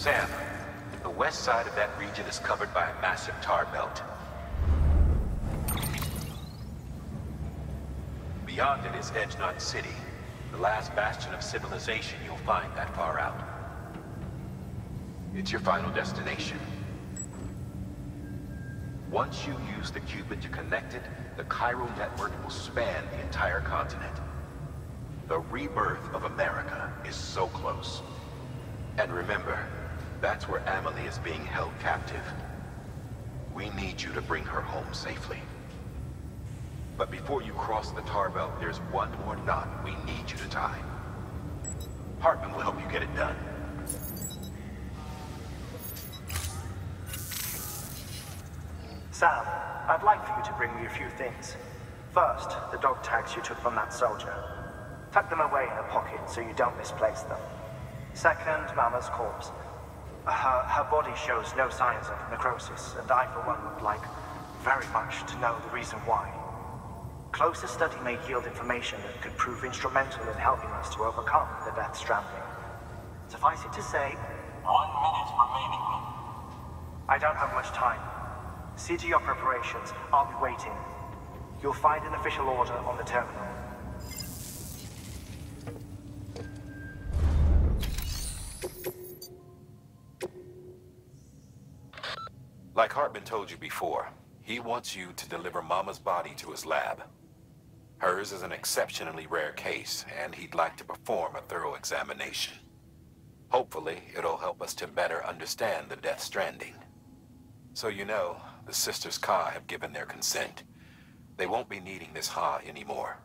Sam, the west side of that region is covered by a massive tar belt. Beyond it is Edge Knot City, the last bastion of civilization you'll find that far out. It's your final destination. Once you use the Cupid to connect it, the chiral network will span the entire continent. The rebirth of America is so close. And remember, that's where Amelie is being held captive. We need you to bring her home safely. But before you cross the tar belt, there's one more knot we need you to tie. Hartman will help you get it done. Sam, I'd like for you to bring me a few things. First, the dog tags you took from that soldier. Tuck them away in a pocket so you don't misplace them. Second, Mama's corpse. Her body shows no signs of necrosis, and I, for one, would like very much to know the reason why. Closer study may yield information that could prove instrumental in helping us to overcome the Death Stranding. Suffice it to say, 1 minute remaining. I don't have much time. See to your preparations. I'll be waiting. You'll find an official order on the terminal. Like Hartman told you before, he wants you to deliver Mama's body to his lab. Hers is an exceptionally rare case, and he'd like to perform a thorough examination. Hopefully, it'll help us to better understand the Death Stranding. So you know, the Sisters Ka have given their consent. They won't be needing this Ha anymore.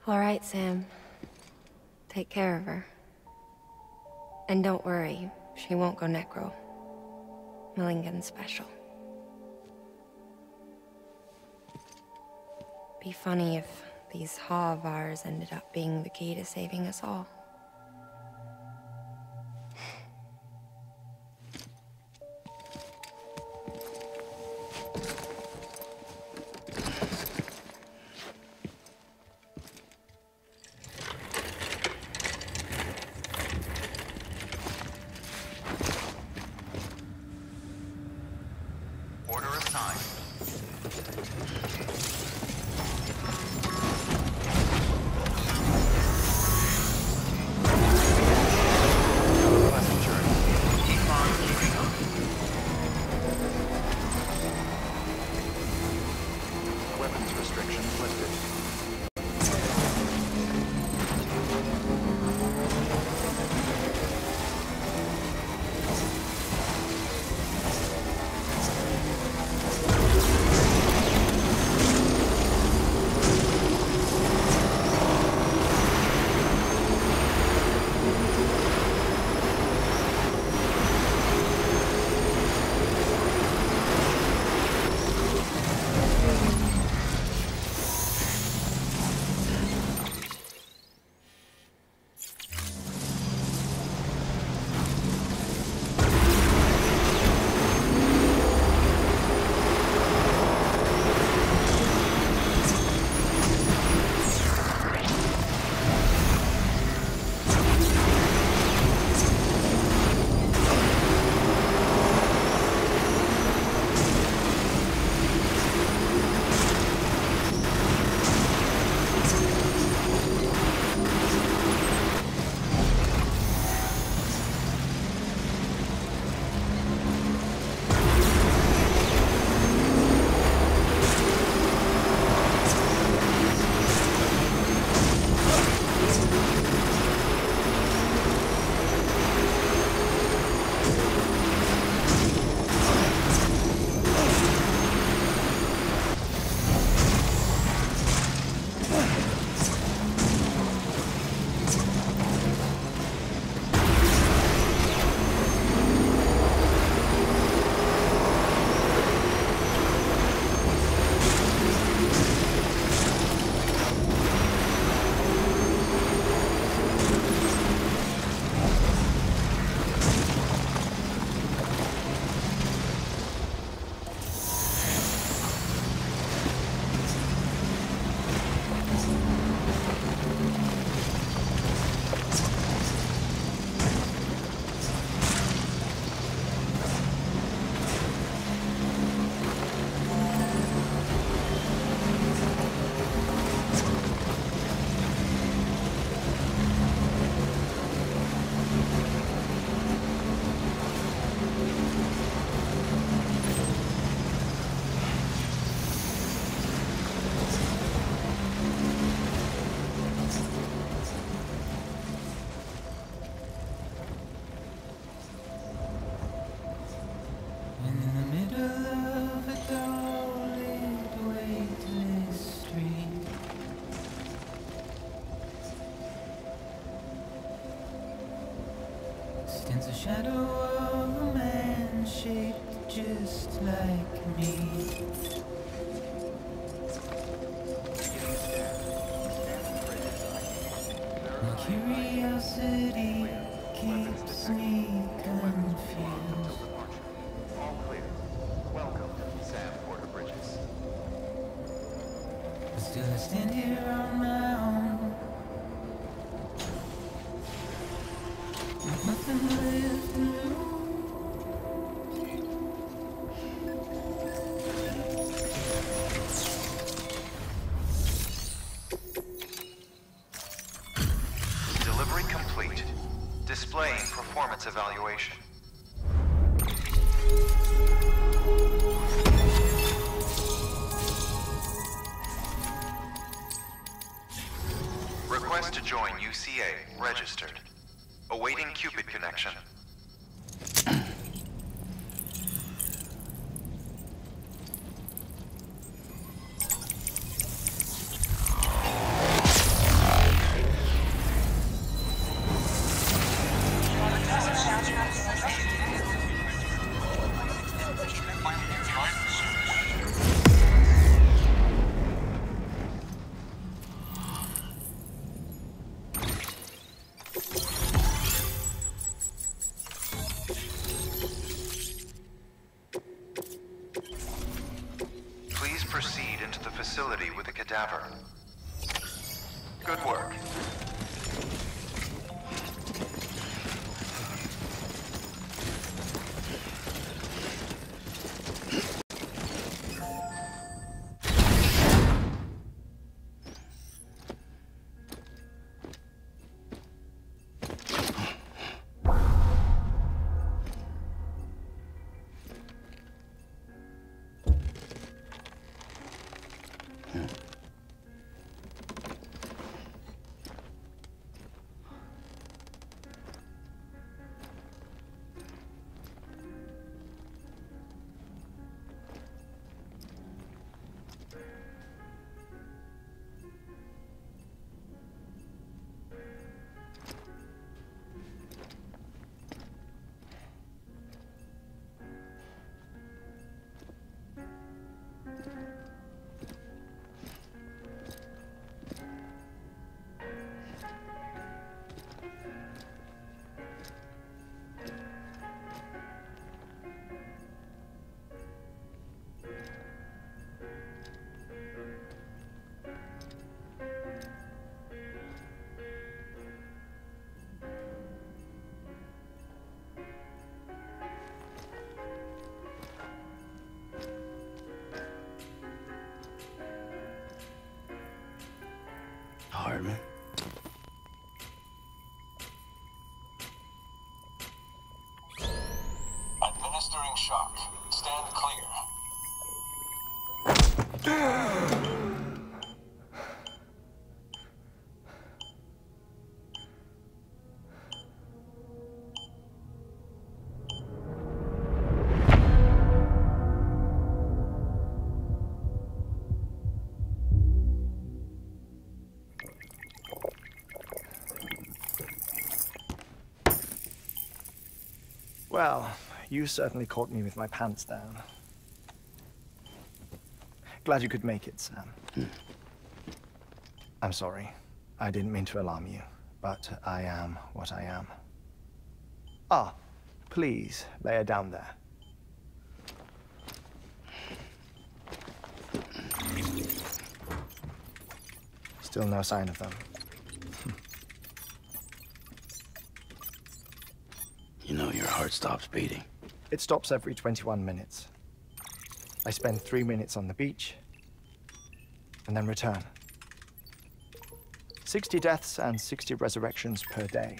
All right, Sam. Take care of her. And don't worry, she won't go necro. Millingen's special. Be funny if these Ha of ours ended up being the key to saving us all. of a man shaped just like me. My curiosity keeps me confused. All clear. Welcome, Sam Porter Bridges. But still I stand here on my own, with nothing left to lose. Delivery complete. Displaying performance evaluation. Request to join UCA. Registered. Awaiting Cupid connection. Please proceed into the facility with the cadaver. Good work. Hardman. Administering shock. Stand clear. Well, you certainly caught me with my pants down. Glad you could make it, Sam. I'm sorry. I didn't mean to alarm you, but I am what I am. Ah, please, lay her down there. Still no sign of them. You know your heart stops beating. It stops every 21 minutes. I spend 3 minutes on the beach, and then return. 60 deaths and 60 resurrections per day.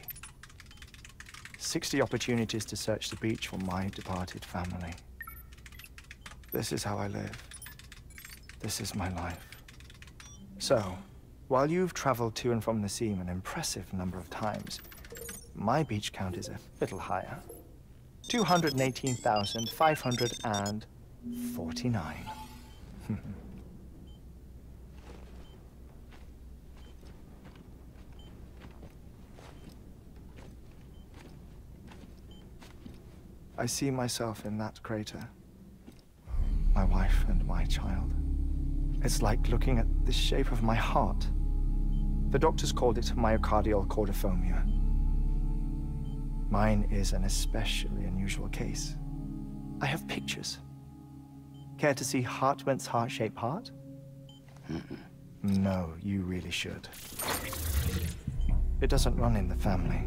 60 opportunities to search the beach for my departed family. This is how I live. This is my life. So, while you've traveled to and from the seam an impressive number of times, my beach count is a little higher. 218,549. I see myself in that crater. My wife and my child. It's like looking at the shape of my heart. The doctors called it myocardial chordophobia. Mine is an especially unusual case. I have pictures. Care to see Hartman's heart-shaped heart? No, you really should. It doesn't run in the family.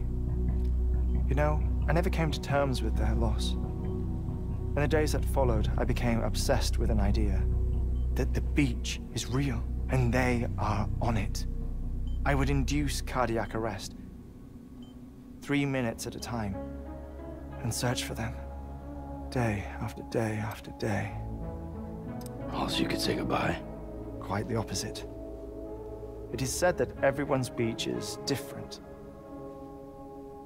You know, I never came to terms with their loss. In the days that followed, I became obsessed with an idea that the beach is real, and they are on it. I would induce cardiac arrest, 3 minutes at a time, and search for them, day after day after day. Oh, so you could say goodbye? Quite the opposite. It is said that everyone's beach is different.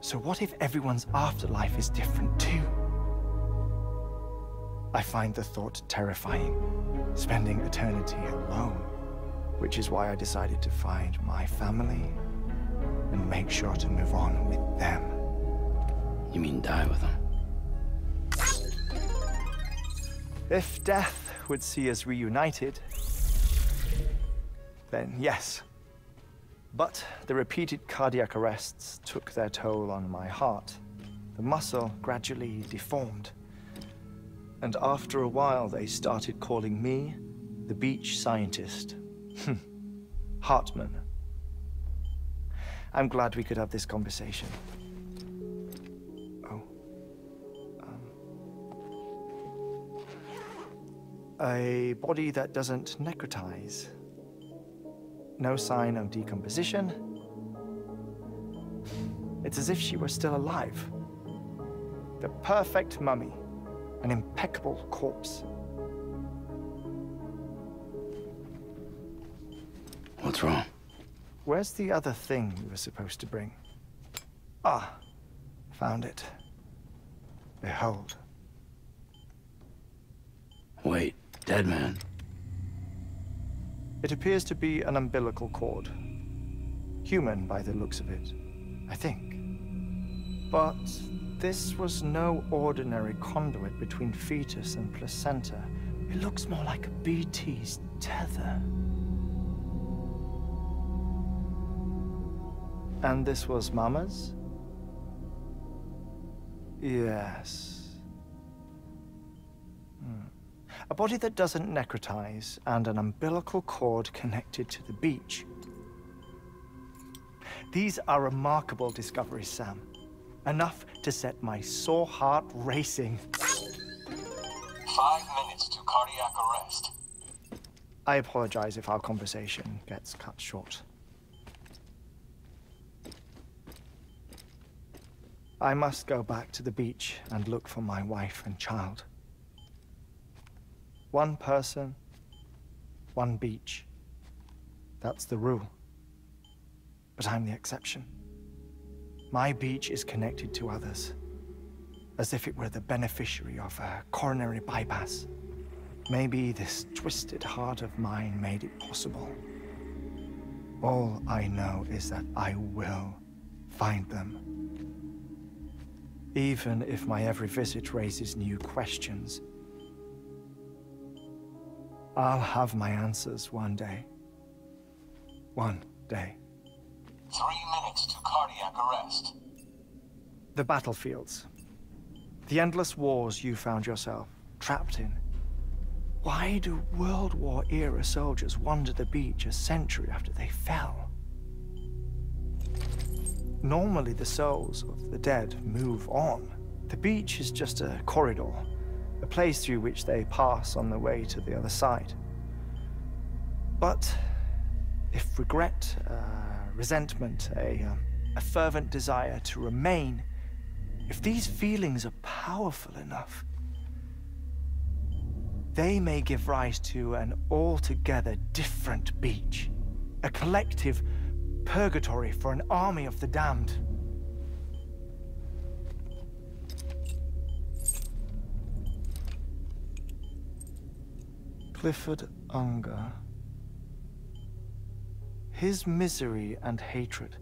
So what if everyone's afterlife is different too? I find the thought terrifying, spending eternity alone, which is why I decided to find my family and make sure to move on with them. You mean die with them? If death would see us reunited, then yes. But the repeated cardiac arrests took their toll on my heart. The muscle gradually deformed. And after a while, they started calling me the beach scientist. Hartman. I'm glad we could have this conversation. Oh. A body that doesn't necrotize. No sign of decomposition. It's as if she were still alive. The perfect mummy. An impeccable corpse. What's wrong? Where's the other thing you were supposed to bring? Ah, found it. Behold. Wait, dead man. It appears to be an umbilical cord. Human by the looks of it, I think. But this was no ordinary conduit between fetus and placenta. It looks more like a BT's tether. And this was Mama's? Yes. A body that doesn't necrotize, and an umbilical cord connected to the beach. These are remarkable discoveries, Sam. Enough to set my sore heart racing. 5 minutes to cardiac arrest. I apologize if our conversation gets cut short. I must go back to the beach and look for my wife and child. One person, one beach. That's the rule. But I'm the exception. My beach is connected to others, as if it were the beneficiary of a coronary bypass. Maybe this twisted heart of mine made it possible. All I know is that I will find them. Even if my every visit raises new questions, I'll have my answers one day. One day. 3 minutes to cardiac arrest. The battlefields. The endless wars you found yourself trapped in. Why do World War-era soldiers wander the beach a century after they fell? Normally, the souls of the dead move on. The beach is just a corridor, a place through which they pass on the way to the other side. But if regret, resentment, a fervent desire to remain, if these feelings are powerful enough, they may give rise to an altogether different beach, a collective purgatory for an army of the damned. Clifford Unger. His misery and hatred,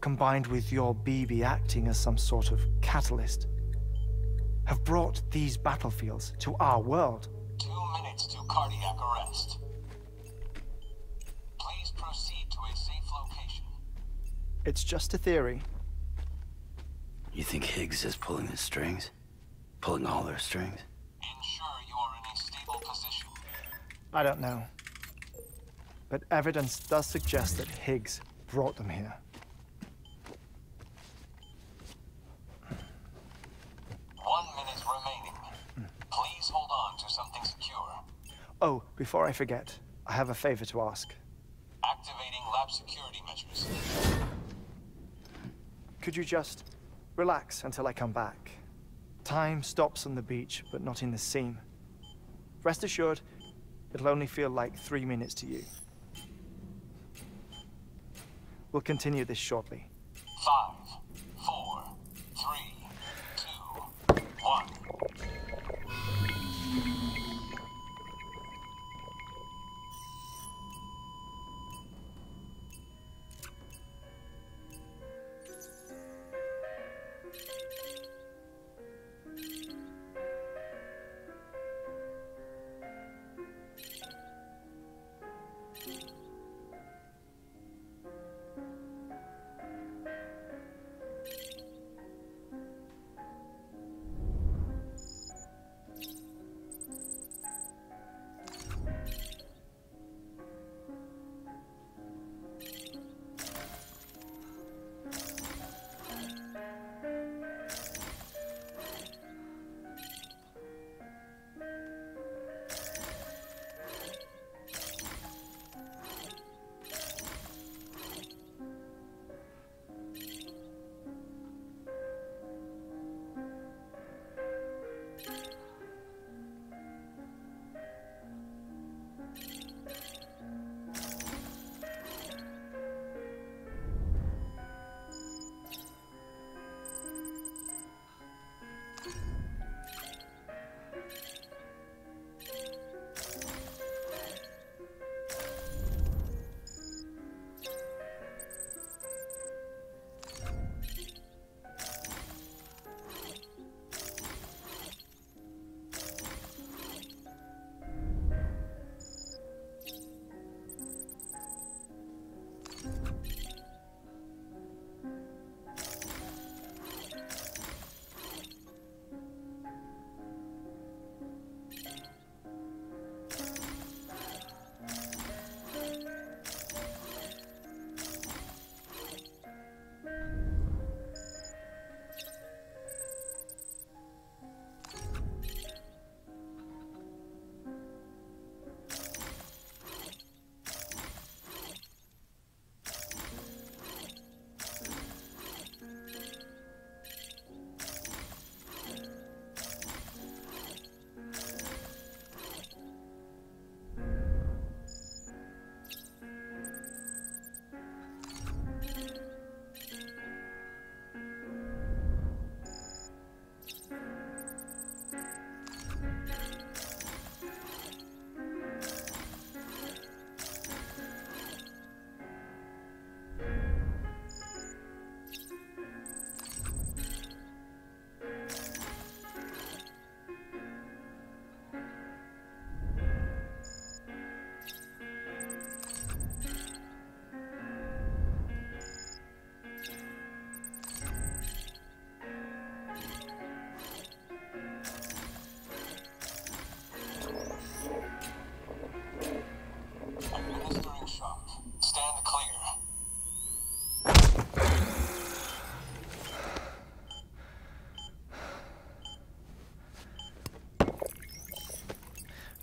combined with your BB acting as some sort of catalyst, have brought these battlefields to our world. 2 minutes to cardiac arrest. Please proceed to a safe location. It's just a theory. You think Higgs is pulling the strings? Pulling all their strings? Ensure you are in a stable position. I don't know. But evidence does suggest that Higgs brought them here. 1 minute remaining. Please hold on to something secure. Oh, before I forget, I have a favor to ask. Activating lab security measures. Could you just relax until I come back? Time stops on the beach, but not in the scene. Rest assured, it'll only feel like 3 minutes to you. We'll continue this shortly. 5, 4, 3, 2, 1.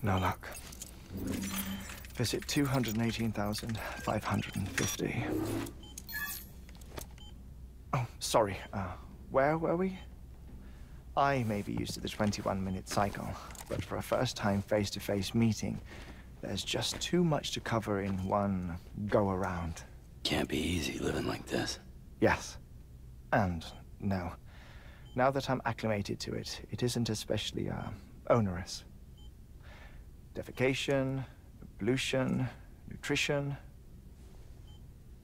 No luck. Visit 218,550. Oh, sorry. Where were we? I may be used to the 21-minute cycle, but for a first-time face-to-face meeting, there's just too much to cover in one go-around. Can't be easy living like this. Yes. And no. Now that I'm acclimated to it, it isn't especially, onerous. Defecation, pollution, nutrition.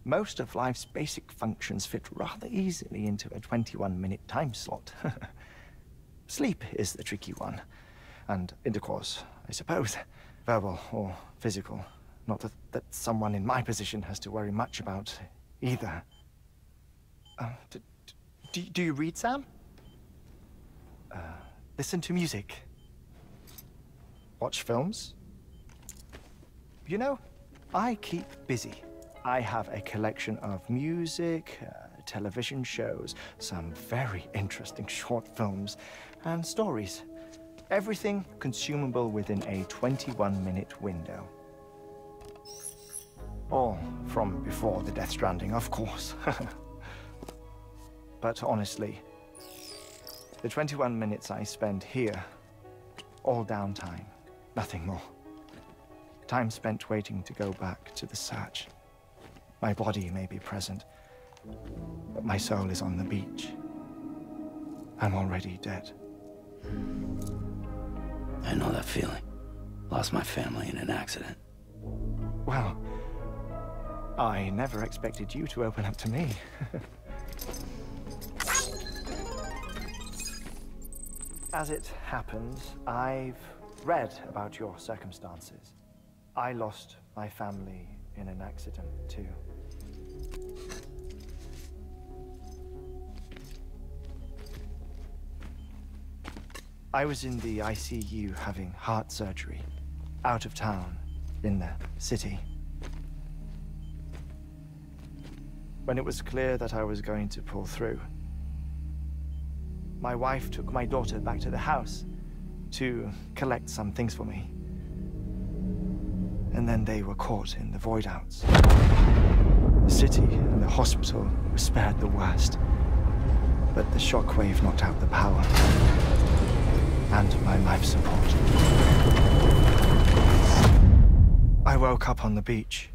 Most of life's basic functions fit rather easily into a 21-minute time slot. Sleep is the tricky one. And intercourse, I suppose. Verbal or physical. Not that someone in my position has to worry much about either. Do you read, Sam? Listen to music. Watch films? You know, I keep busy. I have a collection of music, television shows, some very interesting short films, and stories. Everything consumable within a 21-minute window. All from before the Death Stranding, of course. But honestly, the 21 minutes I spend here, all downtime, nothing more. Time spent waiting to go back to the search. My body may be present, but my soul is on the beach. I'm already dead. I know that feeling. Lost my family in an accident. Well, I never expected you to open up to me. As it happens, I've read about your circumstances. I lost my family in an accident, too. I was in the ICU having heart surgery, out of town, in the city. When it was clear that I was going to pull through, my wife took my daughter back to the house to collect some things for me. And then they were caught in the void outs. The city and the hospital were spared the worst, but the shockwave knocked out the power and my life support. I woke up on the beach.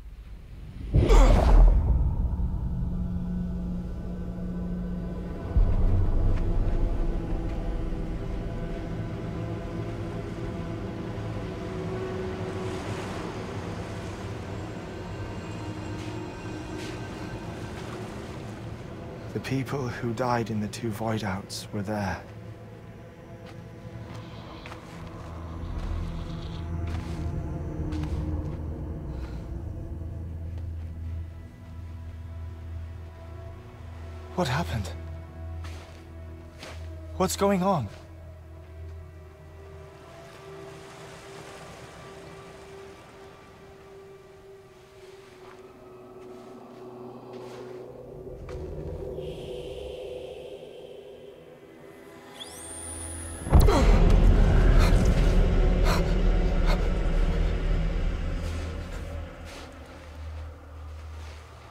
The people who died in the 2 void outs were there. What happened? What's going on?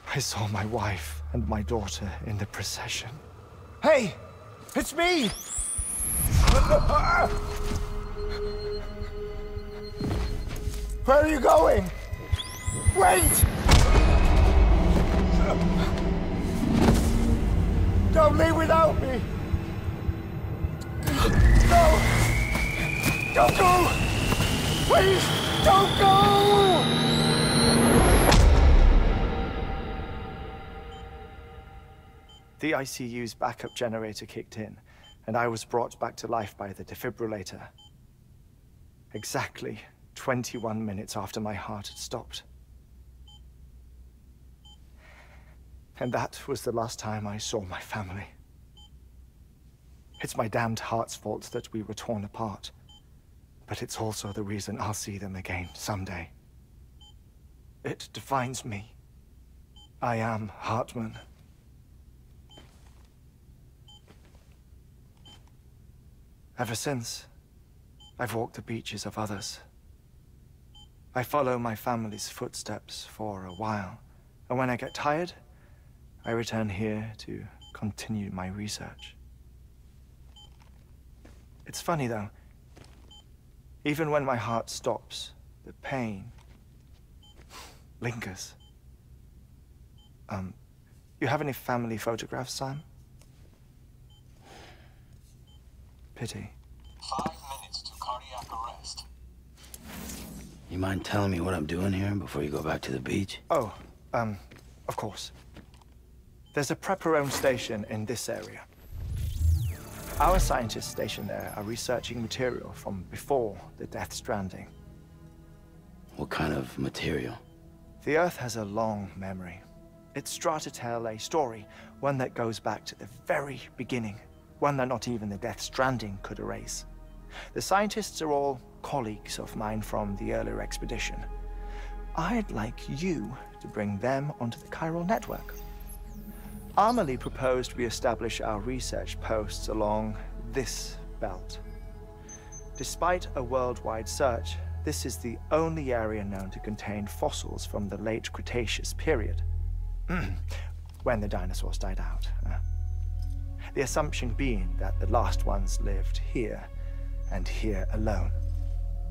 I saw my wife and my daughter in the procession. Hey! It's me! Where are you going? Wait! Don't leave without me! No! Don't go! Please, don't go! The ICU's backup generator kicked in, and I was brought back to life by the defibrillator. Exactly 21 minutes after my heart had stopped. And that was the last time I saw my family. It's my damned heart's fault that we were torn apart, but it's also the reason I'll see them again someday. It defines me. I am Hartman. Ever since, I've walked the beaches of others. I follow my family's footsteps for a while, and when I get tired, I return here to continue my research. It's funny though, even when my heart stops, the pain lingers. You have any family photographs, Sam? Pity. 5 minutes to cardiac arrest. You mind telling me what I'm doing here before you go back to the beach? Oh, of course. There's a Prepperone station in this area. Our scientists stationed there are researching material from before the Death Stranding. What kind of material? The Earth has a long memory. It's trying to tell a story, one that goes back to the very beginning, one that not even the Death Stranding could erase. The scientists are all colleagues of mine from the earlier expedition. I'd like you to bring them onto the chiral network. Amelie proposed we establish our research posts along this belt. Despite a worldwide search, this is the only area known to contain fossils from the late Cretaceous period, when the dinosaurs died out. The assumption being that the last ones lived here, and here alone.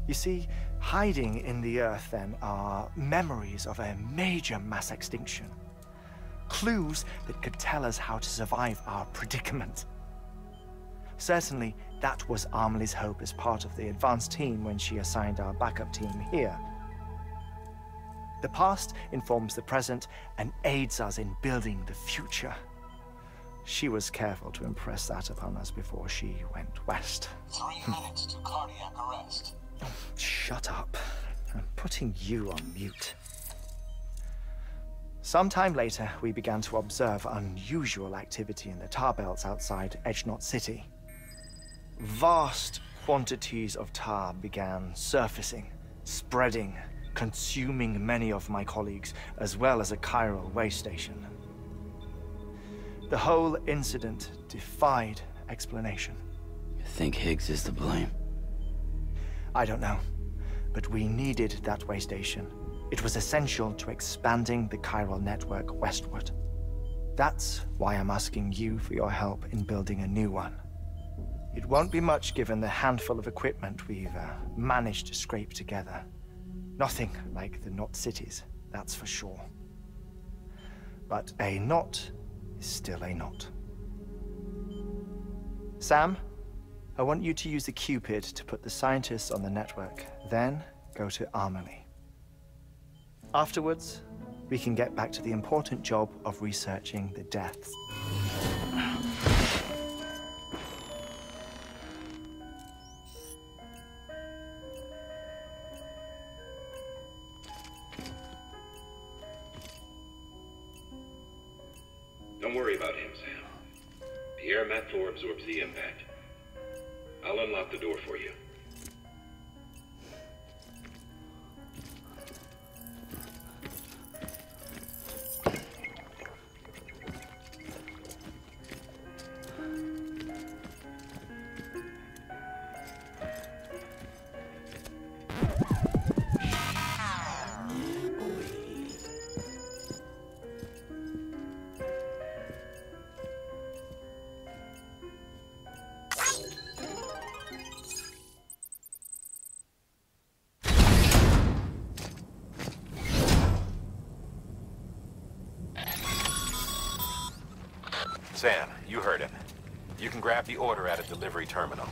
You see, hiding in the Earth then are memories of a major mass extinction. Clues that could tell us how to survive our predicament. Certainly, that was Amelie's hope as part of the advanced team when she assigned our backup team here. The past informs the present and aids us in building the future. She was careful to impress that upon us before she went west. 3 minutes to cardiac arrest. Oh, shut up. I'm putting you on mute. Sometime later, we began to observe unusual activity in the tar belts outside Edge Knot City. Vast quantities of tar began surfacing, spreading, consuming many of my colleagues, as well as a chiral way station. The whole incident defied explanation. You think Higgs is to blame? I don't know, but we needed that way station. It was essential to expanding the chiral network westward. That's why I'm asking you for your help in building a new one. It won't be much given the handful of equipment we've managed to scrape together. Nothing like the Knot cities, that's for sure. But a knot is still a knot. Sam, I want you to use the Cupid to put the scientists on the network, then go to Amelie. Afterwards, we can get back to the important job of researching the deaths. Don't worry about him, Sam. The air mat floor absorbs the impact. I'll unlock the door for you. Sam, you heard him. You can grab the order at a delivery terminal.